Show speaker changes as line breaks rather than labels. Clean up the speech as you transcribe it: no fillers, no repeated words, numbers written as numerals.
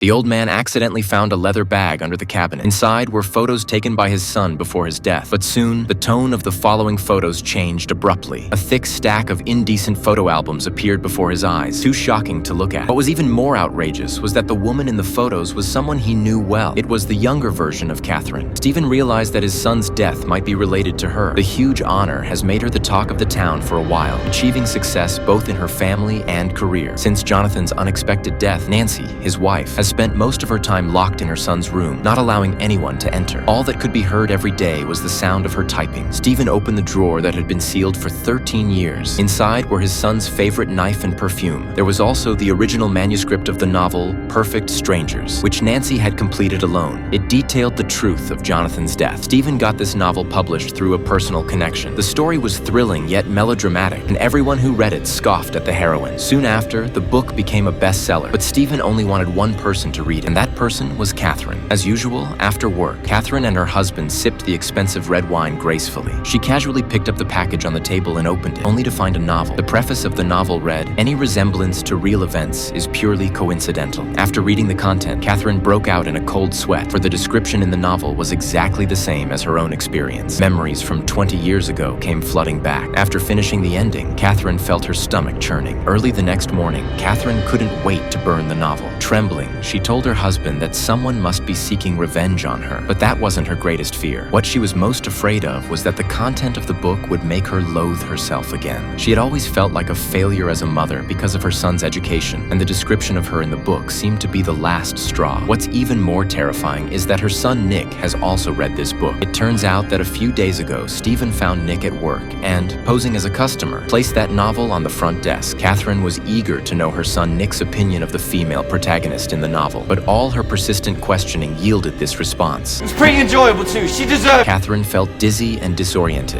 The old man accidentally found a leather bag under the cabinet. Inside were photos taken by his son before his death. But soon, the tone of the following photos changed abruptly. A thick stack of indecent photo albums appeared before his eyes, too shocking to look at. What was even more outrageous was that the woman in the photos was someone he knew well. It was the younger version of Catherine. Stephen realized that his son's death might be related to her. The huge honor has made her the talk of the town for a while, achieving success both in her family and career. Since Jonathan's unexpected death, Nancy, his wife, has spent most of her time locked in her son's room, not allowing anyone to enter. All that could be heard every day was the sound of her typing. Stephen opened the drawer that had been sealed for 13 years. Inside were his son's favorite knife and perfume. There was also the original manuscript of the novel, Perfect Strangers, which Nancy had completed alone. It detailed the truth of Jonathan's death. Stephen got this novel published through a personal connection. The story was thrilling yet melodramatic, and everyone who read it scoffed at the heroine. Soon after, the book became a bestseller, but Stephen only wanted one person to read, and that person was Catherine. As usual, after work, Catherine and her husband sipped the expensive red wine gracefully. She casually picked up the package on the table and opened it, only to find a novel. The preface of the novel read, "Any resemblance to real events is purely coincidental." After reading the content, Catherine broke out in a cold sweat, for the description in the novel was exactly the same as her own experience. Memories from 20 years ago came flooding back. After finishing the ending, Catherine felt her stomach churning. Early the next morning, Catherine couldn't wait to burn the novel. Trembling, she told her husband that someone must be seeking revenge on her, but that wasn't her greatest fear. What she was most afraid of was that the content of the book would make her loathe herself again. She had always felt like a failure as a mother because of her son's education, and the description of her in the book seemed to be the last straw. What's even more terrifying is that her son Nick has also read this book. It turns out that a few days ago, Stephen found Nick at work and, posing as a customer, placed that novel on the front desk. Catherine was eager to know her son Nick's opinion of the female protagonist in the novel, but all her persistent questioning yielded this response.
It's pretty enjoyable too. She deserves.
Catherine felt dizzy and disoriented.